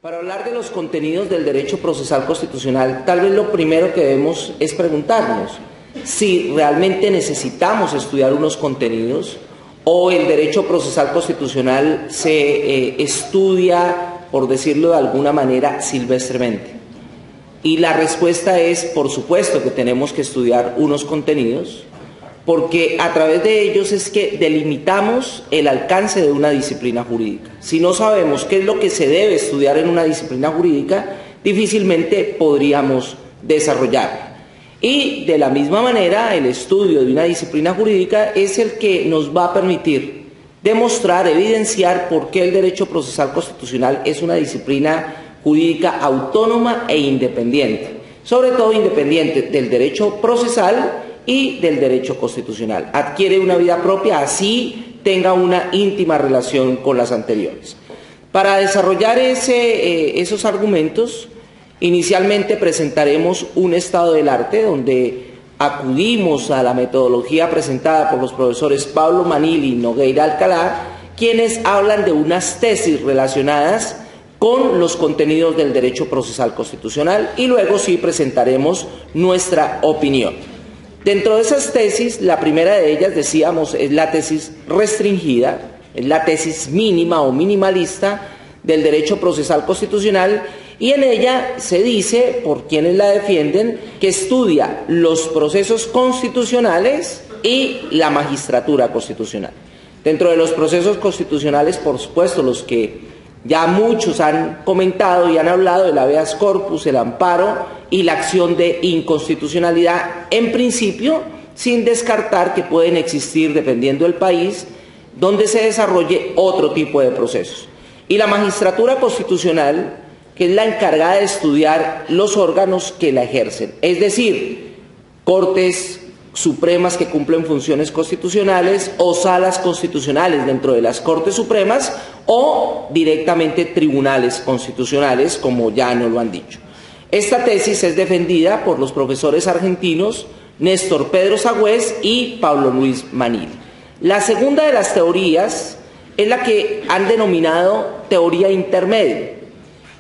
Para hablar de los contenidos del derecho procesal constitucional, tal vez lo primero que debemos es preguntarnos si realmente necesitamos estudiar unos contenidos o el derecho procesal constitucional se estudia, por decirlo de alguna manera, silvestremente. Y la respuesta es, por supuesto, que tenemos que estudiar unos contenidos, porque a través de ellos es que delimitamos el alcance de una disciplina jurídica. Si no sabemos qué es lo que se debe estudiar en una disciplina jurídica, difícilmente podríamos desarrollarla. Y de la misma manera, el estudio de una disciplina jurídica es el que nos va a permitir demostrar, evidenciar por qué el derecho procesal constitucional es una disciplina jurídica autónoma e independiente, sobre todo independiente del derecho procesal y del derecho constitucional. Adquiere una vida propia, así tenga una íntima relación con las anteriores. Para desarrollar esos argumentos, inicialmente presentaremos un estado del arte donde acudimos a la metodología presentada por los profesores Pablo Manil y Nogueira Alcalá, quienes hablan de unas tesis relacionadas con los contenidos del derecho procesal constitucional, y luego sí presentaremos nuestra opinión. Dentro de esas tesis, la primera de ellas, decíamos, es la tesis restringida, es la tesis mínima o minimalista del derecho procesal constitucional, y en ella se dice, por quienes la defienden, que estudia los procesos constitucionales y la magistratura constitucional. Dentro de los procesos constitucionales, por supuesto, los que ya muchos han comentado y han hablado del habeas corpus, el amparo y la acción de inconstitucionalidad, en principio, sin descartar que pueden existir, dependiendo del país, donde se desarrolle otro tipo de procesos. Y la magistratura constitucional, que es la encargada de estudiar los órganos que la ejercen, es decir, cortes supremas que cumplen funciones constitucionales o salas constitucionales dentro de las Cortes Supremas o directamente tribunales constitucionales, como ya nos lo han dicho. Esta tesis es defendida por los profesores argentinos Néstor Pedro Sagüez y Pablo Luis Manil. La segunda de las teorías es la que han denominado teoría intermedia.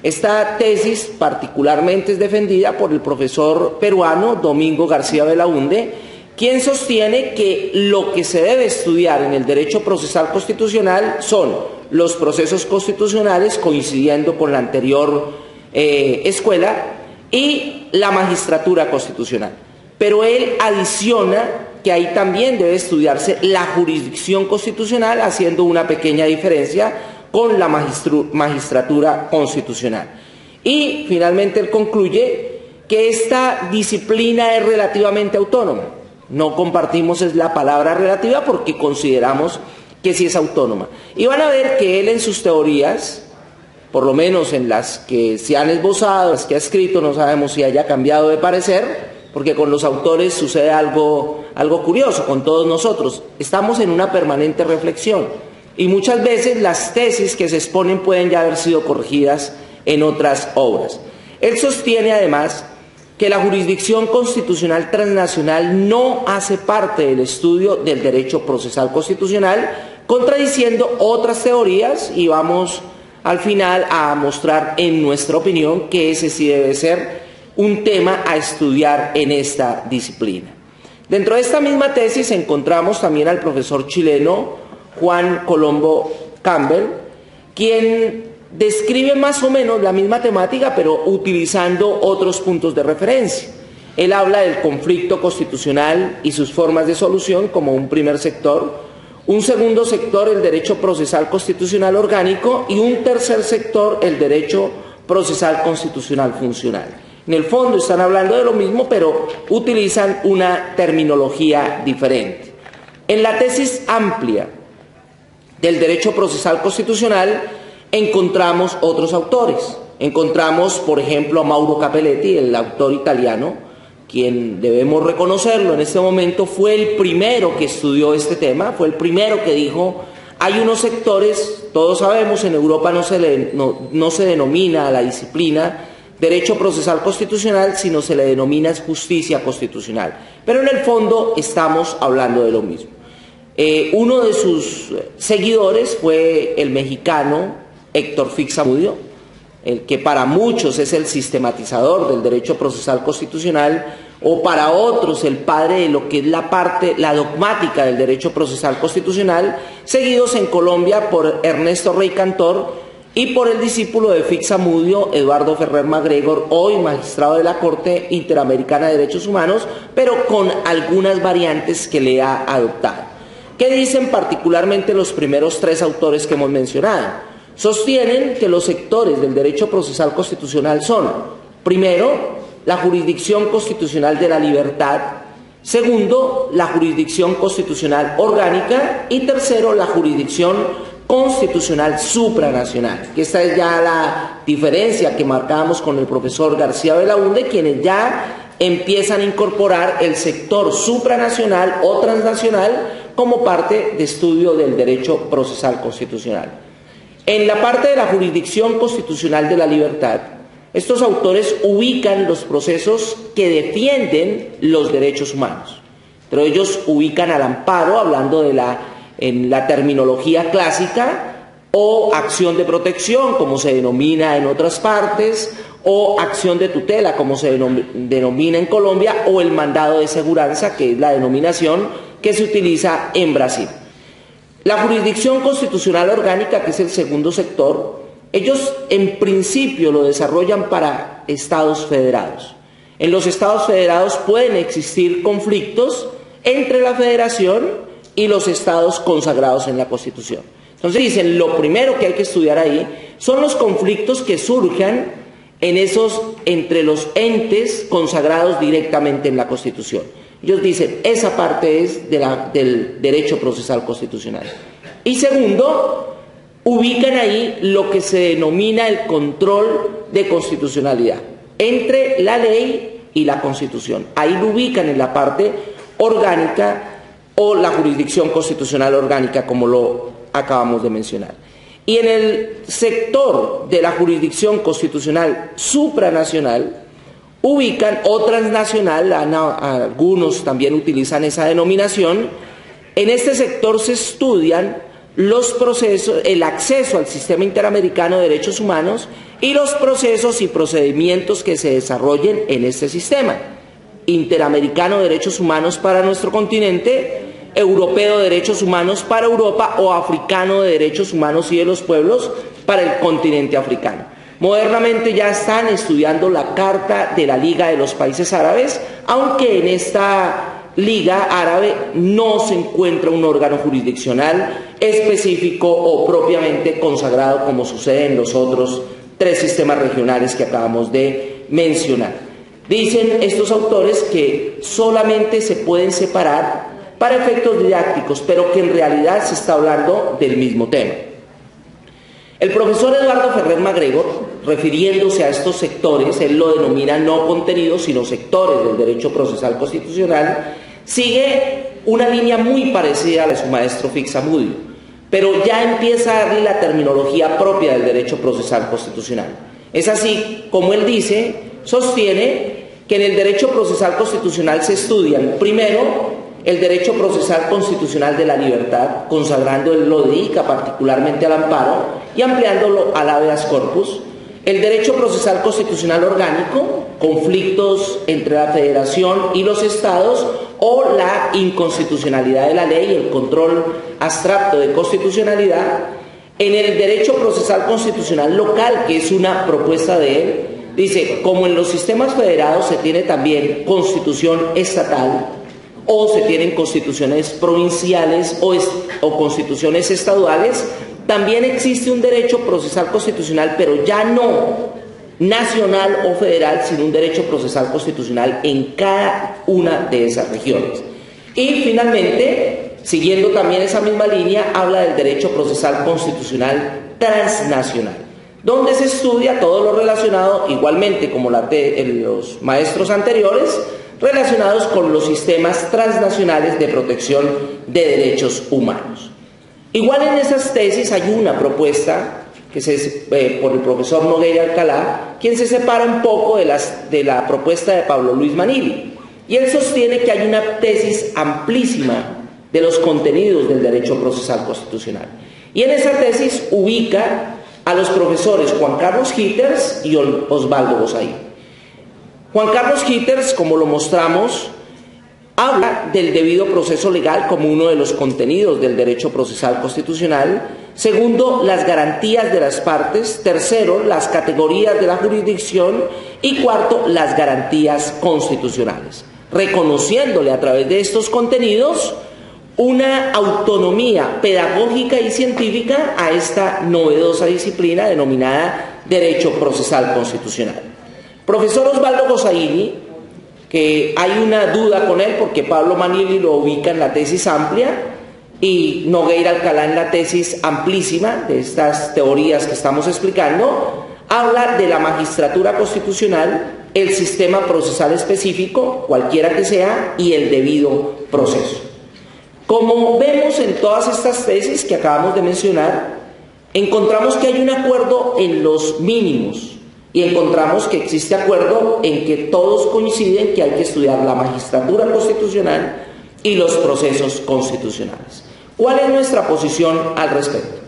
Esta tesis particularmente es defendida por el profesor peruano Domingo García Belaúnde, quien sostiene que lo que se debe estudiar en el derecho procesal constitucional son los procesos constitucionales, coincidiendo con la anterior escuela, y la magistratura constitucional. Pero él adiciona que ahí también debe estudiarse la jurisdicción constitucional, haciendo una pequeña diferencia con la magistratura constitucional. Y finalmente él concluye que esta disciplina es relativamente autónoma. No compartimos la palabra relativa porque consideramos que sí es autónoma. Y van a ver que él en sus teorías, por lo menos en las que se han esbozado, las que ha escrito, no sabemos si haya cambiado de parecer, porque con los autores sucede algo curioso, con todos nosotros. Estamos en una permanente reflexión y muchas veces las tesis que se exponen pueden ya haber sido corregidas en otras obras. Él sostiene además que la jurisdicción constitucional transnacional no hace parte del estudio del derecho procesal constitucional, contradiciendo otras teorías, y vamos al final a mostrar en nuestra opinión que ese sí debe ser un tema a estudiar en esta disciplina. Dentro de esta misma tesis encontramos también al profesor chileno Juan Colombo Campbell, quien describe más o menos la misma temática, pero utilizando otros puntos de referencia. Él habla del conflicto constitucional y sus formas de solución como un primer sector, un segundo sector, el derecho procesal constitucional orgánico, y un tercer sector, el derecho procesal constitucional funcional. En el fondo están hablando de lo mismo, pero utilizan una terminología diferente. En la tesis amplia del derecho procesal constitucional encontramos otros autores. Encontramos, por ejemplo, a Mauro Capelletti, el autor italiano, quien debemos reconocerlo en este momento, fue el primero que estudió este tema, fue el primero que dijo, hay unos sectores, todos sabemos, en Europa no se denomina a la disciplina derecho procesal constitucional, sino se le denomina justicia constitucional. Pero en el fondo estamos hablando de lo mismo. Uno de sus seguidores fue el mexicano Héctor Fix Zamudio, el que para muchos es el sistematizador del derecho procesal constitucional, o para otros el padre de lo que es la dogmática del derecho procesal constitucional, seguidos en Colombia por Ernesto Rey Cantor y por el discípulo de Fixamudio, Eduardo Ferrer MacGregor, hoy magistrado de la Corte Interamericana de Derechos Humanos, pero con algunas variantes que le ha adoptado. ¿Qué dicen particularmente los primeros tres autores que hemos mencionado? Sostienen que los sectores del derecho procesal constitucional son, primero, la jurisdicción constitucional de la libertad; segundo, la jurisdicción constitucional orgánica; y tercero, la jurisdicción constitucional supranacional, que esta es ya la diferencia que marcábamos con el profesor García Belaúnde, quienes ya empiezan a incorporar el sector supranacional o transnacional como parte de estudio del derecho procesal constitucional. En la parte de la jurisdicción constitucional de la libertad, estos autores ubican los procesos que defienden los derechos humanos. Pero ellos ubican al amparo, hablando en la terminología clásica, o acción de protección, como se denomina en otras partes, o acción de tutela, como se denomina en Colombia, o el mandado de seguranza, que es la denominación que se utiliza en Brasil. La jurisdicción constitucional orgánica, que es el segundo sector, ellos en principio lo desarrollan para estados federados. En los estados federados pueden existir conflictos entre la federación y los estados consagrados en la Constitución. Entonces dicen, lo primero que hay que estudiar ahí son los conflictos que surjan entre los entes consagrados directamente en la Constitución. Ellos dicen, esa parte es del derecho procesal constitucional. Y segundo, ubican ahí lo que se denomina el control de constitucionalidad entre la ley y la Constitución. Ahí lo ubican en la parte orgánica o la jurisdicción constitucional orgánica, como lo acabamos de mencionar. Y en el sector de la jurisdicción constitucional supranacional, ubican o transnacional, algunos también utilizan esa denominación. En este sector se estudian los procesos, el acceso al sistema interamericano de derechos humanos y los procesos y procedimientos que se desarrollen en este sistema. Interamericano de derechos humanos para nuestro continente, europeo de derechos humanos para Europa, o africano de derechos humanos y de los pueblos para el continente africano. Modernamente ya están estudiando la Carta de la Liga de los Países Árabes, aunque en esta Liga Árabe no se encuentra un órgano jurisdiccional específico o propiamente consagrado, como sucede en los otros tres sistemas regionales que acabamos de mencionar. Dicen estos autores que solamente se pueden separar para efectos didácticos, pero que en realidad se está hablando del mismo tema. El profesor Eduardo Ferrer MacGregor, refiriéndose a estos sectores, él lo denomina no contenidos, sino sectores del derecho procesal constitucional, sigue una línea muy parecida a la de su maestro Fixamudio, pero ya empieza a darle la terminología propia del derecho procesal constitucional. Es así como él dice, sostiene que en el derecho procesal constitucional se estudian primero el derecho procesal constitucional de la libertad, consagrando él lo dedica particularmente al amparo y ampliándolo al habeas corpus; el derecho procesal constitucional orgánico, conflictos entre la federación y los estados o la inconstitucionalidad de la ley y el control abstracto de constitucionalidad; en el derecho procesal constitucional local, que es una propuesta de él, dice, como en los sistemas federados se tiene también constitución estatal, o se tienen constituciones provinciales o constituciones estaduales, también existe un derecho procesal constitucional, pero ya no nacional o federal, sino un derecho procesal constitucional en cada una de esas regiones. Y finalmente, siguiendo también esa misma línea, habla del derecho procesal constitucional transnacional, donde se estudia todo lo relacionado, igualmente como los maestros anteriores, relacionados con los sistemas transnacionales de protección de derechos humanos. Igual en esas tesis hay una propuesta que por el profesor Nogueira Alcalá, quien se separa un poco de la propuesta de Pablo Luis Manili, y él sostiene que hay una tesis amplísima de los contenidos del derecho procesal constitucional. Y en esa tesis ubica a los profesores Juan Carlos Gitters y Osvaldo Gozaín. Juan Carlos Gitters, como lo mostramos, habla del debido proceso legal como uno de los contenidos del derecho procesal constitucional. Segundo, las garantías de las partes. Tercero, las categorías de la jurisdicción. Y cuarto, las garantías constitucionales, reconociéndole a través de estos contenidos una autonomía pedagógica y científica a esta novedosa disciplina denominada Derecho Procesal Constitucional. Profesor Osvaldo Gozaín, que hay una duda con él porque Pablo Manieri lo ubica en la tesis amplia y Nogueira Alcalá en la tesis amplísima de estas teorías que estamos explicando, habla de la magistratura constitucional, el sistema procesal específico, cualquiera que sea, y el debido proceso. Como vemos en todas estas tesis que acabamos de mencionar, encontramos que hay un acuerdo en los mínimos y encontramos que existe acuerdo en que todos coinciden que hay que estudiar la magistratura constitucional y los procesos constitucionales. ¿Cuál es nuestra posición al respecto?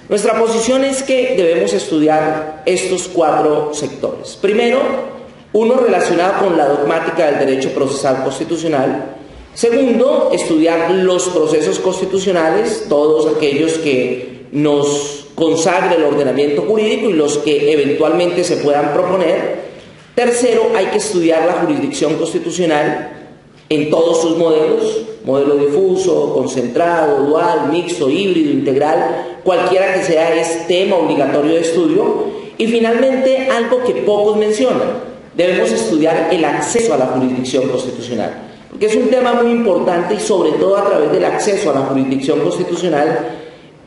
Nuestra posición es que debemos estudiar estos 4 sectores. Primero, uno relacionado con la dogmática del derecho procesal constitucional. Segundo, estudiar los procesos constitucionales, todos aquellos que nos consagre el ordenamiento jurídico y los que eventualmente se puedan proponer. Tercero, hay que estudiar la jurisdicción constitucional en todos sus modelos, modelo difuso, concentrado, dual, mixto, híbrido, integral, cualquiera que sea, es tema obligatorio de estudio. Y finalmente, algo que pocos mencionan, debemos estudiar el acceso a la jurisdicción constitucional, porque es un tema muy importante y sobre todo a través del acceso a la jurisdicción constitucional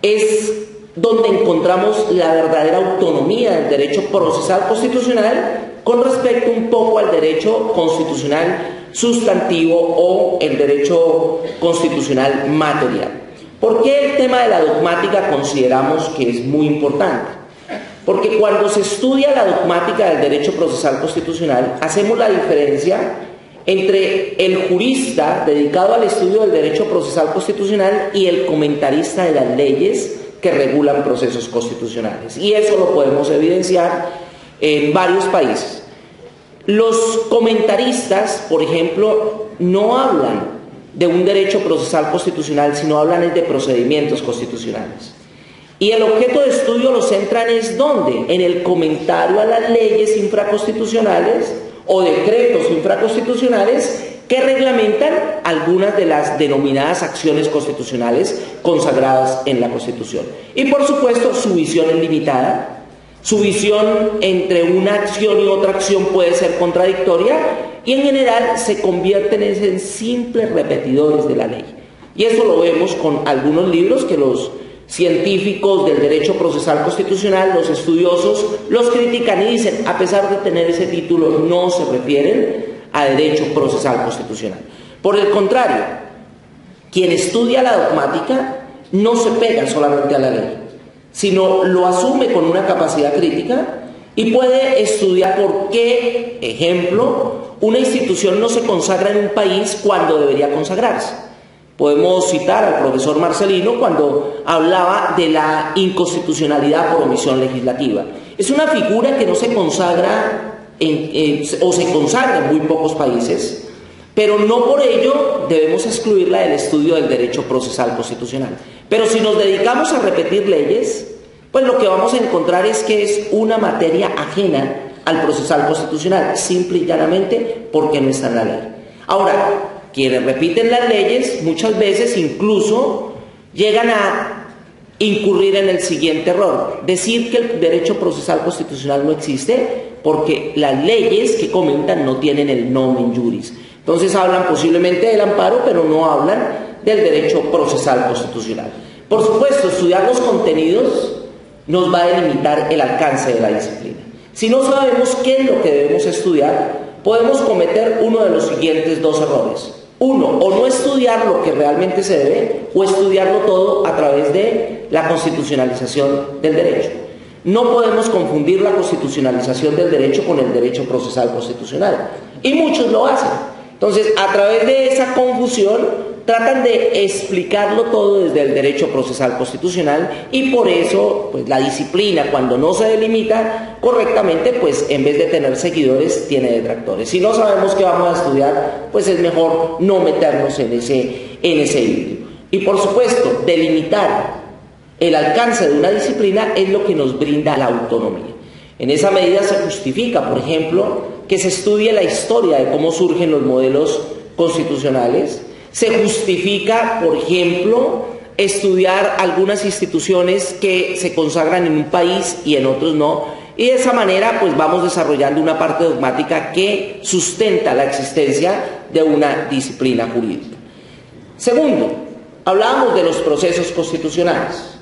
es donde encontramos la verdadera autonomía del derecho procesal constitucional con respecto un poco al derecho constitucional sustantivo o el derecho constitucional material. ¿Por qué el tema de la dogmática consideramos que es muy importante? Porque cuando se estudia la dogmática del derecho procesal constitucional, hacemos la diferencia entre el jurista dedicado al estudio del derecho procesal constitucional y el comentarista de las leyes que regulan procesos constitucionales. Y eso lo podemos evidenciar en varios países. Los comentaristas, por ejemplo, no hablan de un derecho procesal constitucional, sino hablan de procedimientos constitucionales. Y el objeto de estudio lo centran es ¿dónde? En el comentario a las leyes infraconstitucionales o decretos infraconstitucionales que reglamentan algunas de las denominadas acciones constitucionales consagradas en la Constitución. Y por supuesto su visión es limitada, su visión entre una acción y otra acción puede ser contradictoria y en general se convierten en simples repetidores de la ley. Y eso lo vemos con algunos libros que los científicos del derecho procesal constitucional, los estudiosos, los critican y dicen, a pesar de tener ese título, no se refieren a derecho procesal constitucional. Por el contrario, quien estudia la dogmática no se pega solamente a la ley, sino lo asume con una capacidad crítica y puede estudiar por qué, ejemplo, una institución no se consagra en un país cuando debería consagrarse. Podemos citar al profesor Marcelino cuando hablaba de la inconstitucionalidad por omisión legislativa. Es una figura que no se consagra o se consagra en muy pocos países, pero no por ello debemos excluirla del estudio del derecho procesal constitucional. Pero si nos dedicamos a repetir leyes, pues lo que vamos a encontrar es que es una materia ajena al procesal constitucional, simple y llanamente porque no está en la ley. Ahora, quienes repiten las leyes muchas veces incluso llegan a incurrir en el siguiente error: decir que el derecho procesal constitucional no existe porque las leyes que comentan no tienen el nomen juris. Entonces hablan posiblemente del amparo, pero no hablan del derecho procesal constitucional. Por supuesto, estudiar los contenidos nos va a delimitar el alcance de la disciplina. Si no sabemos qué es lo que debemos estudiar, podemos cometer uno de los siguientes 2 errores. Uno, o no estudiar lo que realmente se debe, o estudiarlo todo a través de la constitucionalización del derecho. No podemos confundir la constitucionalización del derecho con el derecho procesal constitucional, y muchos lo hacen. Entonces, a través de esa confusión, tratan de explicarlo todo desde el derecho procesal constitucional, y por eso pues la disciplina, cuando no se delimita correctamente, pues en vez de tener seguidores tiene detractores. Si no sabemos qué vamos a estudiar, pues es mejor no meternos en ese hilo. Y por supuesto, delimitar el alcance de una disciplina es lo que nos brinda la autonomía. En esa medida se justifica, por ejemplo, que se estudie la historia de cómo surgen los modelos constitucionales. Se justifica, por ejemplo, estudiar algunas instituciones que se consagran en un país y en otros no. Y de esa manera, pues vamos desarrollando una parte dogmática que sustenta la existencia de una disciplina jurídica. Segundo, hablábamos de los procesos constitucionales.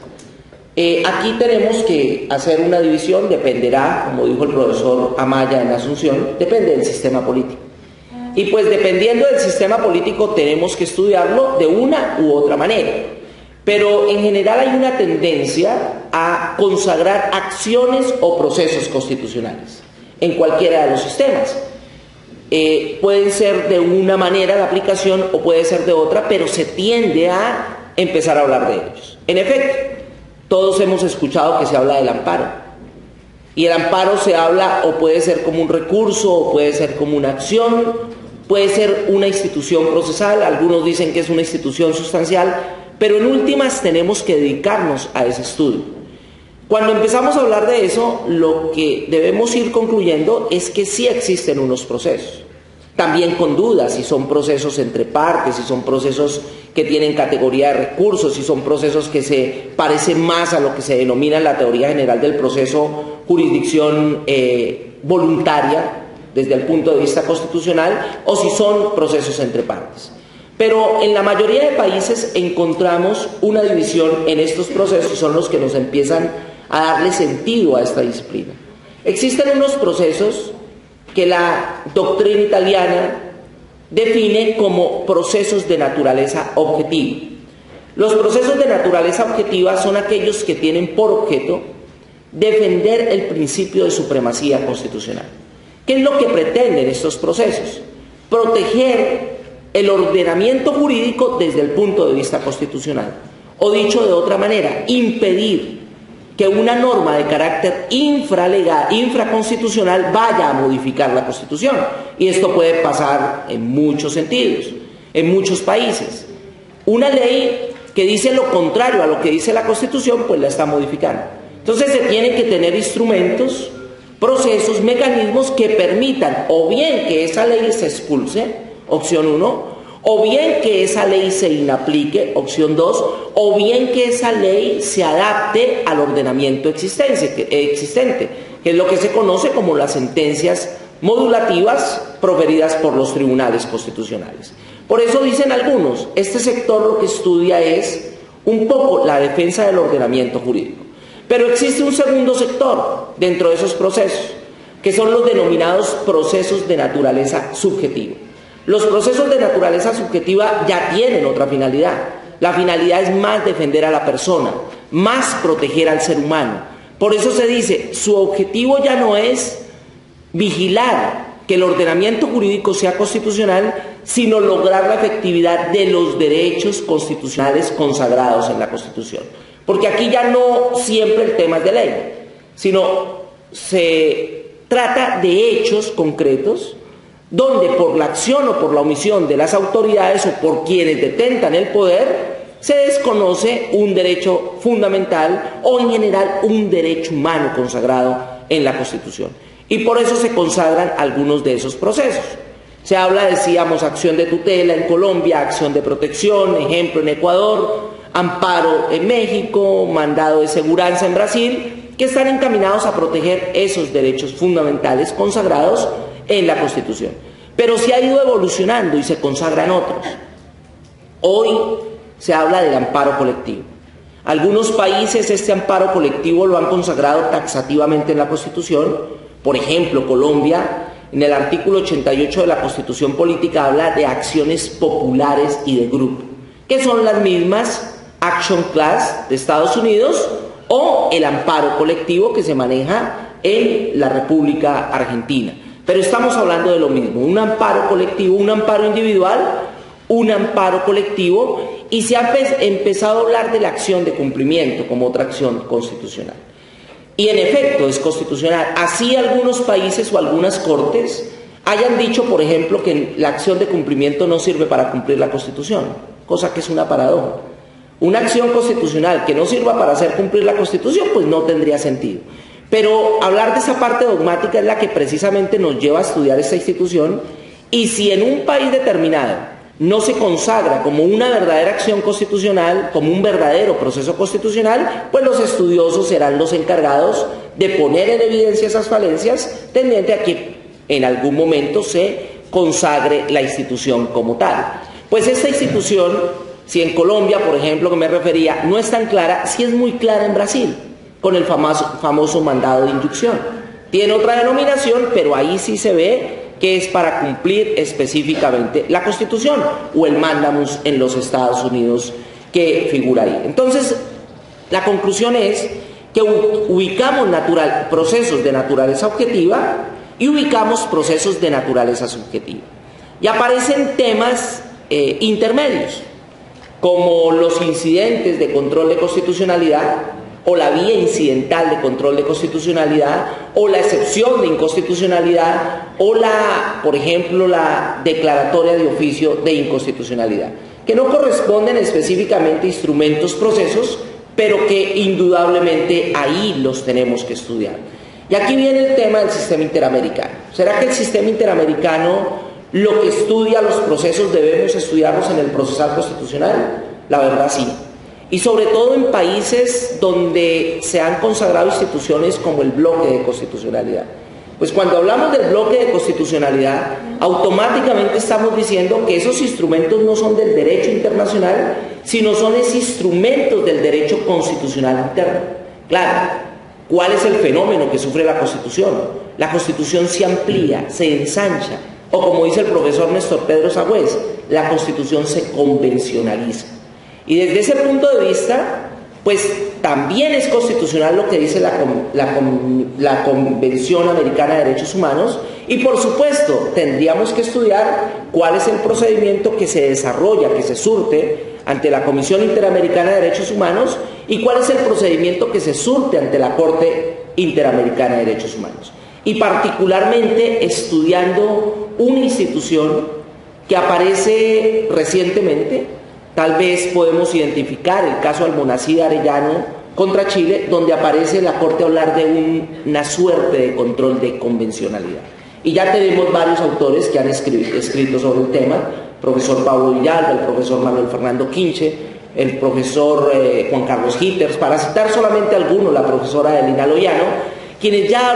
Aquí tenemos que hacer una división, dependerá, como dijo el profesor Amaya en Asunción, depende del sistema político. Y pues dependiendo del sistema político tenemos que estudiarlo de una u otra manera. Pero en general hay una tendencia a consagrar acciones o procesos constitucionales en cualquiera de los sistemas. Pueden ser de una manera de aplicación o puede ser de otra, pero se tiende a empezar a hablar de ellos. En efecto, todos hemos escuchado que se habla del amparo. Y el amparo se habla o puede ser como un recurso o puede ser como una acción, puede ser una institución procesal, algunos dicen que es una institución sustancial, pero en últimas tenemos que dedicarnos a ese estudio. Cuando empezamos a hablar de eso, lo que debemos ir concluyendo es que sí existen unos procesos, también con dudas, si son procesos entre partes, si son procesos que tienen categoría de recursos, si son procesos que se parecen más a lo que se denomina en la teoría general del proceso jurisdicción voluntaria desde el punto de vista constitucional, o si son procesos entre partes. Pero en la mayoría de países encontramos una división en estos procesos y son los que nos empiezan a darle sentido a esta disciplina. Existen unos procesos que la doctrina italiana define como procesos de naturaleza objetiva. Los procesos de naturaleza objetiva son aquellos que tienen por objeto defender el principio de supremacía constitucional. ¿Qué es lo que pretenden estos procesos? Proteger el ordenamiento jurídico desde el punto de vista constitucional. O dicho de otra manera, impedir que una norma de carácter infralegal, infraconstitucional vaya a modificar la Constitución. Y esto puede pasar en muchos sentidos, en muchos países. Una ley que dice lo contrario a lo que dice la Constitución, pues la está modificando. Entonces se tienen que tener instrumentos, procesos, mecanismos que permitan o bien que esa ley se expulse, opción 1, o bien que esa ley se inaplique, opción 2, o bien que esa ley se adapte al ordenamiento existente, que es lo que se conoce como las sentencias modulativas proferidas por los tribunales constitucionales. Por eso dicen algunos, este sector lo que estudia es un poco la defensa del ordenamiento jurídico. Pero existe un segundo sector dentro de esos procesos, que son los denominados procesos de naturaleza subjetiva. Los procesos de naturaleza subjetiva ya tienen otra finalidad. La finalidad es más defender a la persona, más proteger al ser humano. Por eso se dice, su objetivo ya no es vigilar que el ordenamiento jurídico sea constitucional, sino lograr la efectividad de los derechos constitucionales consagrados en la Constitución. Porque aquí ya no siempre el tema es de ley, sino se trata de hechos concretos donde por la acción o por la omisión de las autoridades o por quienes detentan el poder se desconoce un derecho fundamental o en general un derecho humano consagrado en la Constitución. Y por eso se consagran algunos de esos procesos. Se habla, decíamos, acción de tutela en Colombia, acción de protección, ejemplo en Ecuador, amparo en México, mandado de seguranza en Brasil, que están encaminados a proteger esos derechos fundamentales consagrados en la Constitución. Pero se ha ido evolucionando y se consagran otros. Hoy se habla del amparo colectivo. Algunos países este amparo colectivo lo han consagrado taxativamente en la Constitución. Por ejemplo, Colombia, en el artículo 88 de la Constitución Política, habla de acciones populares y de grupo, que son las mismas Action Class de Estados Unidos o el amparo colectivo que se maneja en la República Argentina. Pero estamos hablando de lo mismo, un amparo colectivo, un amparo individual un amparo colectivo y se ha empezado a hablar de la acción de cumplimiento como otra acción constitucional. Y en efecto es constitucional. Así algunos países o algunas cortes hayan dicho, por ejemplo, que la acción de cumplimiento no sirve para cumplir la Constitución, cosa que es una paradoja. Una acción constitucional que no sirva para hacer cumplir la Constitución, pues no tendría sentido. Pero hablar de esa parte dogmática es la que precisamente nos lleva a estudiar esta institución, y si en un país determinado no se consagra como una verdadera acción constitucional, como un verdadero proceso constitucional, pues los estudiosos serán los encargados de poner en evidencia esas falencias, tendiente a que en algún momento se consagre la institución como tal. Pues esta institución, si en Colombia, por ejemplo, que me refería, no es tan clara, sí es muy clara en Brasil, con el famoso mandado de inducción. Tiene otra denominación, pero ahí sí se ve que es para cumplir específicamente la Constitución o el mandamus en los Estados Unidos que figura ahí. Entonces, la conclusión es que ubicamos procesos de naturaleza objetiva y ubicamos procesos de naturaleza subjetiva. Y aparecen temas intermedios, como los incidentes de control de constitucionalidad, o la vía incidental de control de constitucionalidad, o la excepción de inconstitucionalidad, o por ejemplo, la declaratoria de oficio de inconstitucionalidad, que no corresponden específicamente a instrumentos, procesos, pero que indudablemente ahí los tenemos que estudiar. Y aquí viene el tema del sistema interamericano. ¿Será que el sistema interamericano, lo que estudia los procesos, debemos estudiarlos en el procesal constitucional? La verdad sí. Y sobre todo en países donde se han consagrado instituciones como el bloque de constitucionalidad. Pues cuando hablamos del bloque de constitucionalidad, automáticamente estamos diciendo que esos instrumentos no son del derecho internacional, sino son esos instrumentos del derecho constitucional interno. Claro, ¿cuál es el fenómeno que sufre la Constitución? La Constitución se amplía, se ensancha, o como dice el profesor Néstor Pedro Sagüez, la Constitución se convencionaliza. Y desde ese punto de vista, pues también es constitucional lo que dice la Convención Americana de Derechos Humanos, y por supuesto tendríamos que estudiar cuál es el procedimiento que se desarrolla, que se surte ante la Comisión Interamericana de Derechos Humanos, y cuál es el procedimiento que se surte ante la Corte Interamericana de Derechos Humanos. Y particularmente estudiando una institución que aparece recientemente. Tal vez podemos identificar el caso Almonacid Arellano contra Chile, donde aparece la Corte a hablar de una suerte de control de convencionalidad. Y ya tenemos varios autores que han escrito sobre el tema, el profesor Pablo Villalba, el profesor Manuel Fernando Quinche, el profesor Juan Carlos Hitters, para citar solamente algunos, la profesora Elina Loyano, quienes ya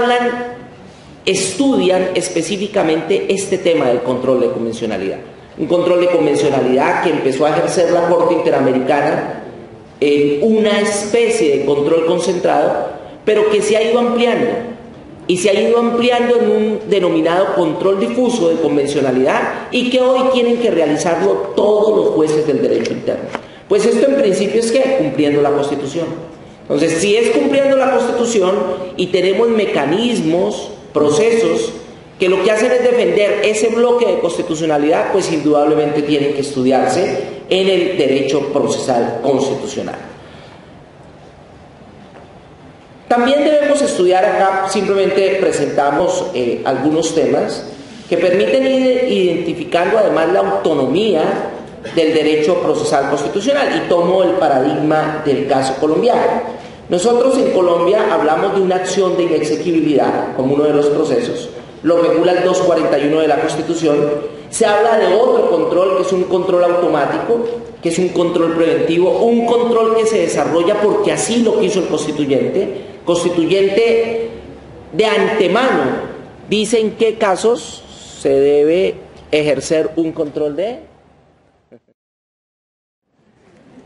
estudian específicamente este tema del control de convencionalidad. Un control de convencionalidad que empezó a ejercer la Corte Interamericana en una especie de control concentrado, pero que se ha ido ampliando, y se ha ido ampliando en un denominado control difuso de convencionalidad, y que hoy tienen que realizarlo todos los jueces del derecho interno. Pues esto en principio es que cumpliendo la Constitución. Entonces, si es cumpliendo la Constitución y tenemos mecanismos, procesos, que lo que hacen es defender ese bloque de constitucionalidad, pues indudablemente tienen que estudiarse en el derecho procesal constitucional. También debemos estudiar acá, simplemente presentamos algunos temas que permiten ir identificando además la autonomía del derecho procesal constitucional, y tomo el paradigma del caso colombiano. Nosotros en Colombia hablamos de una acción de inexequibilidad como uno de los procesos. Lo regula el 241 de la Constitución. Se habla de otro control, que es un control automático, que es un control preventivo, un control que se desarrolla porque así lo quiso el constituyente de antemano dice en qué casos se debe ejercer un control de...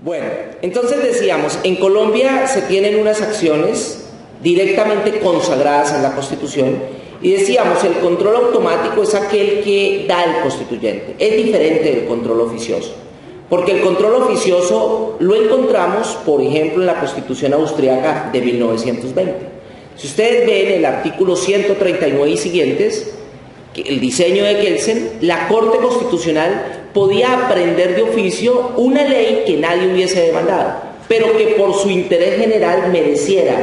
Bueno, entonces decíamos, en Colombia se tienen unas acciones directamente consagradas en la Constitución. Y decíamos, el control automático es aquel que da el constituyente. Es diferente del control oficioso. Porque el control oficioso lo encontramos, por ejemplo, en la Constitución Austriaca de 1920. Si ustedes ven el artículo 139 y siguientes, el diseño de Kelsen, la Corte Constitucional podía aprender de oficio una ley que nadie hubiese demandado, pero que por su interés general mereciera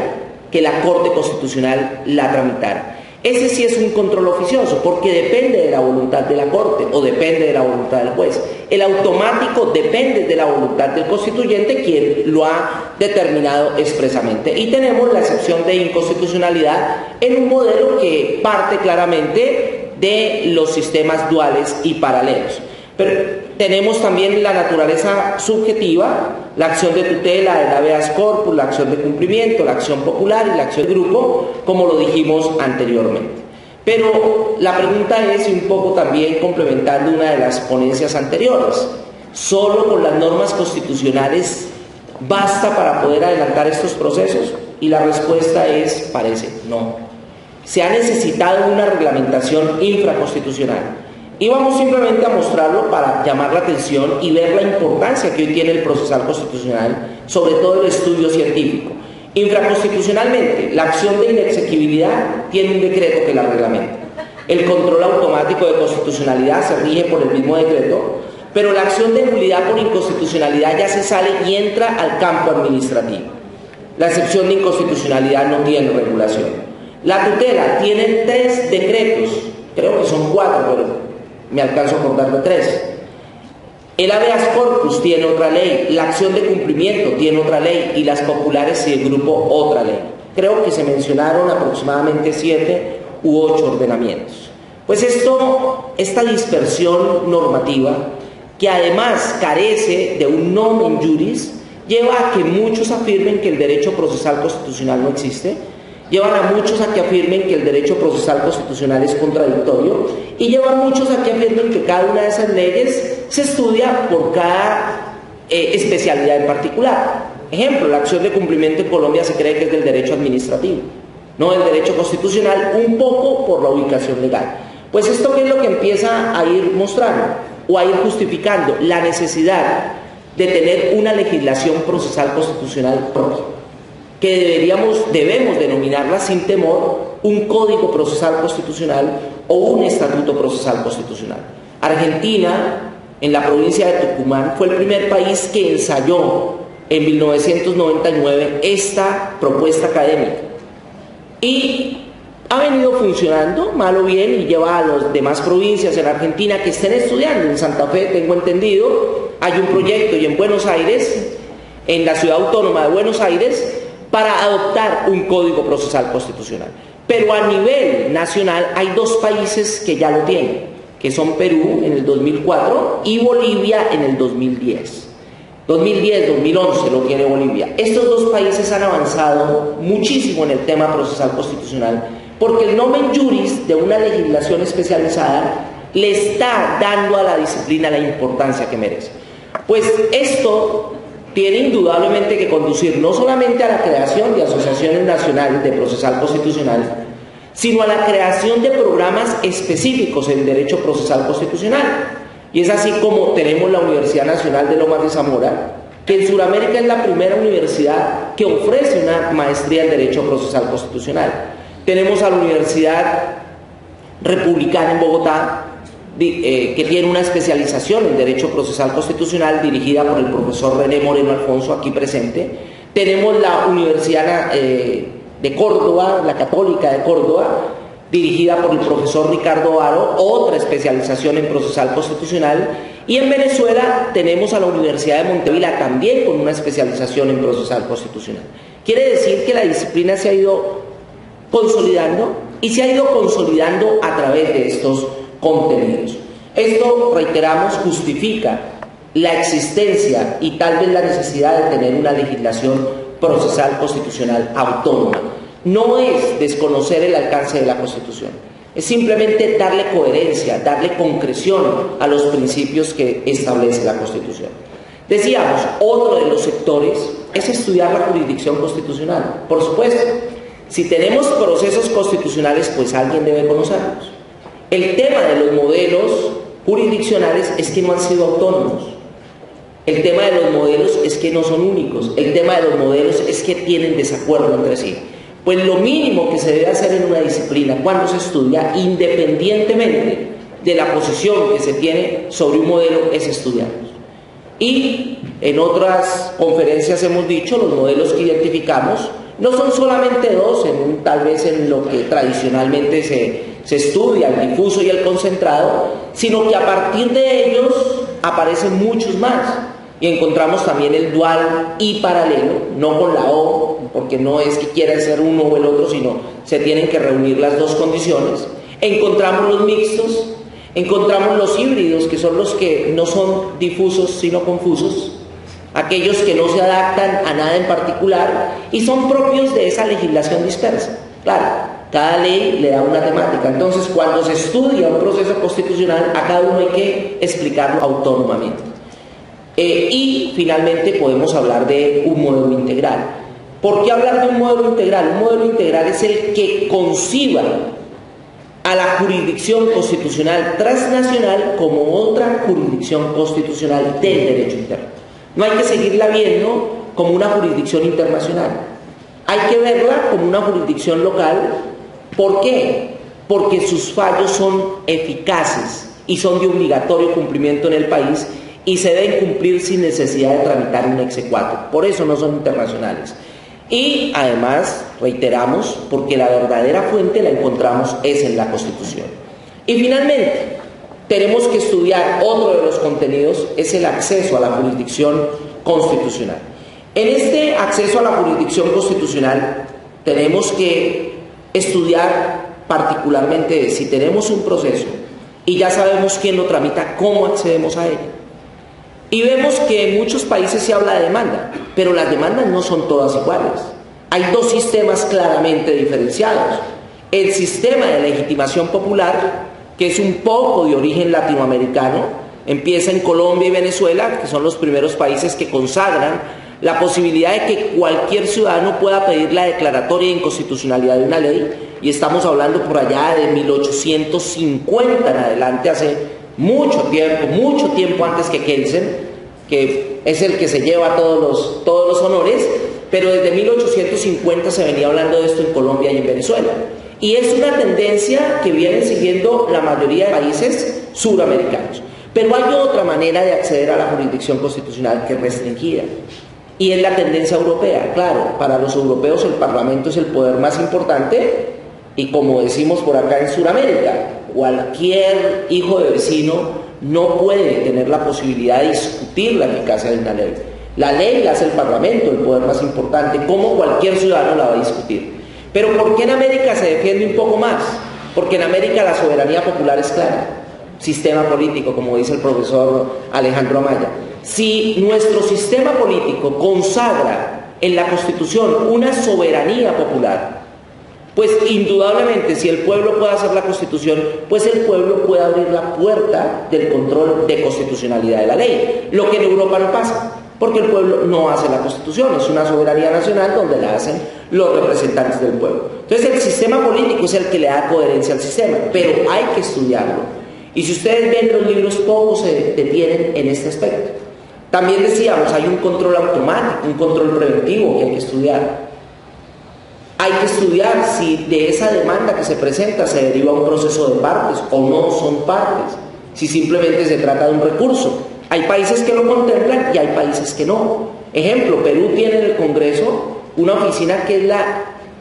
que la Corte Constitucional la tramitara. Ese sí es un control oficioso, porque depende de la voluntad de la Corte o depende de la voluntad del juez. El automático depende de la voluntad del constituyente, quien lo ha determinado expresamente. Y tenemos la excepción de inconstitucionalidad en un modelo que parte claramente de los sistemas duales y paralelos. Pero tenemos también la naturaleza subjetiva, la acción de tutela, el habeas corpus, la acción de cumplimiento, la acción popular y la acción de grupo, como lo dijimos anteriormente. Pero la pregunta es, y un poco también complementando una de las ponencias anteriores, ¿solo con las normas constitucionales basta para poder adelantar estos procesos? Y la respuesta es, parece, no. Se ha necesitado una reglamentación infraconstitucional. Y vamos simplemente a mostrarlo para llamar la atención y ver la importancia que hoy tiene el procesal constitucional, sobre todo el estudio científico. Infraconstitucionalmente, la acción de inexequibilidad tiene un decreto que la reglamenta. El control automático de constitucionalidad se rige por el mismo decreto, pero la acción de nulidad por inconstitucionalidad ya se sale y entra al campo administrativo. La excepción de inconstitucionalidad no tiene regulación. La tutela tiene 3 decretos, creo que son 4, pero me alcanzo a acordar de 3. El habeas corpus tiene otra ley, la acción de cumplimiento tiene otra ley y las populares y el grupo otra ley. Creo que se mencionaron aproximadamente 7 u 8 ordenamientos. Pues esta dispersión normativa, que además carece de un nomen juris, lleva a que muchos afirmen que el derecho procesal constitucional no existe, llevan a muchos a que afirmen que el derecho procesal constitucional es contradictorio y llevan a muchos a que afirmen que cada una de esas leyes se estudia por cada especialidad en particular. Ejemplo, la acción de cumplimiento en Colombia se cree que es del derecho administrativo, no del derecho constitucional, un poco por la ubicación legal. Pues esto ¿qué es lo que empieza a ir mostrando o a ir justificando? La necesidad de tener una legislación procesal constitucional propia, que debemos denominarla sin temor un código procesal constitucional o un estatuto procesal constitucional. Argentina, en la provincia de Tucumán, fue el primer país que ensayó en 1999 esta propuesta académica y ha venido funcionando, mal o bien, y lleva a las demás provincias en Argentina que estén estudiando. En Santa Fe, tengo entendido, hay un proyecto, y en Buenos Aires, en la ciudad autónoma de Buenos Aires, para adoptar un código procesal constitucional. Pero a nivel nacional hay 2 países que ya lo tienen, que son Perú en el 2004 y Bolivia en el 2010. 2010-2011 lo tiene Bolivia. Estos 2 países han avanzado muchísimo en el tema procesal constitucional, porque el nomen juris de una legislación especializada le está dando a la disciplina la importancia que merece. Pues esto tiene indudablemente que conducir no solamente a la creación de asociaciones nacionales de procesal constitucional, sino a la creación de programas específicos en derecho procesal constitucional. Y es así como tenemos la Universidad Nacional de Lomas de Zamora, que en Sudamérica es la primera universidad que ofrece una maestría en derecho procesal constitucional. Tenemos a la Universidad Republicana en Bogotá, que tiene una especialización en Derecho Procesal Constitucional dirigida por el profesor René Moreno Alfonso, aquí presente. Tenemos la Universidad de Córdoba, la Católica de Córdoba, dirigida por el profesor Ricardo Aro, otra especialización en Procesal Constitucional. Y en Venezuela tenemos a la Universidad de Montevila, también con una especialización en Procesal Constitucional. Quiere decir que la disciplina se ha ido consolidando y se ha ido consolidando a través de estos contenidos. Esto, reiteramos, justifica la existencia y tal vez la necesidad de tener una legislación procesal constitucional autónoma. No es desconocer el alcance de la Constitución, es simplemente darle coherencia, darle concreción a los principios que establece la Constitución. Decíamos, otro de los sectores es estudiar la jurisdicción constitucional. Por supuesto, si tenemos procesos constitucionales, pues alguien debe conocerlos. El tema de los modelos jurisdiccionales es que no han sido autónomos. El tema de los modelos es que no son únicos. El tema de los modelos es que tienen desacuerdo entre sí. Pues lo mínimo que se debe hacer en una disciplina cuando se estudia, independientemente de la posición que se tiene sobre un modelo es estudiarlos. Y en otras conferencias hemos dicho, los modelos que identificamos no son solamente dos, tal vez en lo que tradicionalmente se estudia, el difuso y el concentrado, sino que a partir de ellos aparecen muchos más. Y encontramos también el dual y paralelo, no con la O, porque no es que quiera ser uno o el otro, sino se tienen que reunir las dos condiciones. Encontramos los mixtos, encontramos los híbridos, que son los que no son difusos sino confusos, aquellos que no se adaptan a nada en particular y son propios de esa legislación dispersa. Claro, cada ley le da una temática, entonces cuando se estudia un proceso constitucional, a cada uno hay que explicarlo autónomamente. Y finalmente podemos hablar de un modelo integral. ¿Por qué hablar de un modelo integral? Un modelo integral es el que conciba a la jurisdicción constitucional transnacional como otra jurisdicción constitucional del derecho interno. No hay que seguirla viendo como una jurisdicción internacional, hay que verla como una jurisdicción local. ¿Por qué? Porque sus fallos son eficaces y son de obligatorio cumplimiento en el país y se deben cumplir sin necesidad de tramitar un exequatur. Por eso no son internacionales. Y además, reiteramos, porque la verdadera fuente la encontramos es en la Constitución. Y finalmente, tenemos que estudiar otro de los contenidos, es el acceso a la jurisdicción constitucional. En este acceso a la jurisdicción constitucional tenemos que estudiar particularmente si tenemos un proceso y ya sabemos quién lo tramita, cómo accedemos a él. Y vemos que en muchos países se habla de demanda, pero las demandas no son todas iguales. Hay dos sistemas claramente diferenciados. El sistema de legitimación popular, que es un poco de origen latinoamericano, empieza en Colombia y Venezuela, que son los primeros países que consagran la posibilidad de que cualquier ciudadano pueda pedir la declaratoria de inconstitucionalidad de una ley, y estamos hablando por allá de 1850 en adelante, hace mucho tiempo antes que Kelsen, que es el que se lleva todos los honores, pero desde 1850 se venía hablando de esto en Colombia y en Venezuela. Y es una tendencia que vienen siguiendo la mayoría de países suramericanos. Pero hay otra manera de acceder a la jurisdicción constitucional que es restringida, y es la tendencia europea. Claro, para los europeos el Parlamento es el poder más importante, y como decimos por acá en Sudamérica, cualquier hijo de vecino no puede tener la posibilidad de discutir la eficacia de una ley. La ley la hace el Parlamento, el poder más importante, como cualquier ciudadano la va a discutir. Pero ¿por qué en América se defiende un poco más? Porque en América la soberanía popular es clara, sistema político, como dice el profesor Alejandro Amaya. Si nuestro sistema político consagra en la Constitución una soberanía popular, pues indudablemente si el pueblo puede hacer la Constitución, pues el pueblo puede abrir la puerta del control de constitucionalidad de la ley, lo que en Europa no pasa, porque el pueblo no hace la Constitución, es una soberanía nacional donde la hacen los representantes del pueblo. Entonces el sistema político es el que le da coherencia al sistema, pero hay que estudiarlo. Y si ustedes ven los libros, pocos se detienen en este aspecto. También decíamos, hay un control automático, un control preventivo que hay que estudiar. Hay que estudiar si de esa demanda que se presenta se deriva un proceso de partes o no son partes, si simplemente se trata de un recurso. Hay países que lo contemplan y hay países que no. Ejemplo, Perú tiene en el Congreso una oficina que es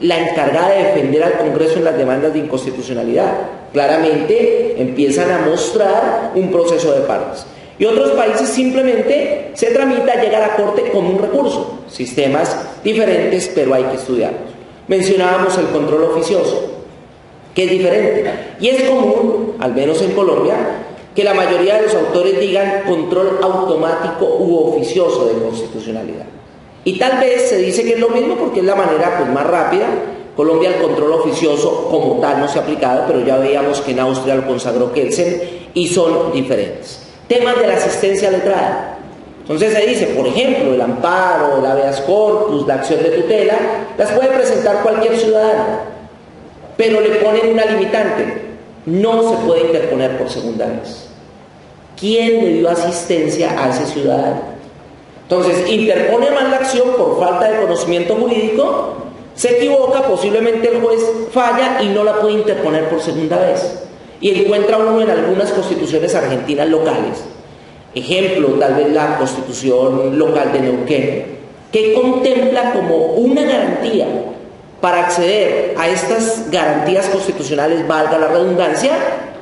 la encargada de defender al Congreso en las demandas de inconstitucionalidad. Claramente empiezan a mostrar un proceso de partes. Y otros países simplemente se tramita, llega a la Corte como un recurso. Sistemas diferentes, pero hay que estudiarlos. Mencionábamos el control oficioso, que es diferente. Y es común, al menos en Colombia, que la mayoría de los autores digan control automático u oficioso de constitucionalidad. Y tal vez se dice que es lo mismo porque es la manera más rápida. Colombia el control oficioso como tal no se ha aplicado, pero ya veíamos que en Austria lo consagró Kelsen y son diferentes. Temas de la asistencia letrada. Entonces se dice, por ejemplo, el amparo, el habeas corpus, la acción de tutela, las puede presentar cualquier ciudadano, pero le ponen una limitante: no se puede interponer por segunda vez. ¿Quién le dio asistencia a ese ciudadano? Entonces, interpone mal la acción por falta de conocimiento jurídico, se equivoca, posiblemente el juez falla y no la puede interponer por segunda vez. y encuentra uno en algunas constituciones argentinas locales, ejemplo, tal vez la constitución local de Neuquén, que contempla como una garantía para acceder a estas garantías constitucionales, valga la redundancia,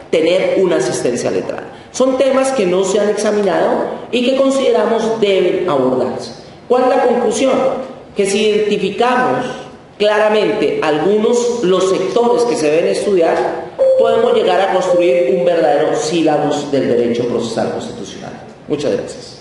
tener una asistencia letrada. Son temas que no se han examinado y que consideramos deben abordarse. ¿Cuál es la conclusión? Que si identificamos claramente los sectores que se deben estudiar, podemos llegar a construir un verdadero sílabus del derecho procesal constitucional. Muchas gracias.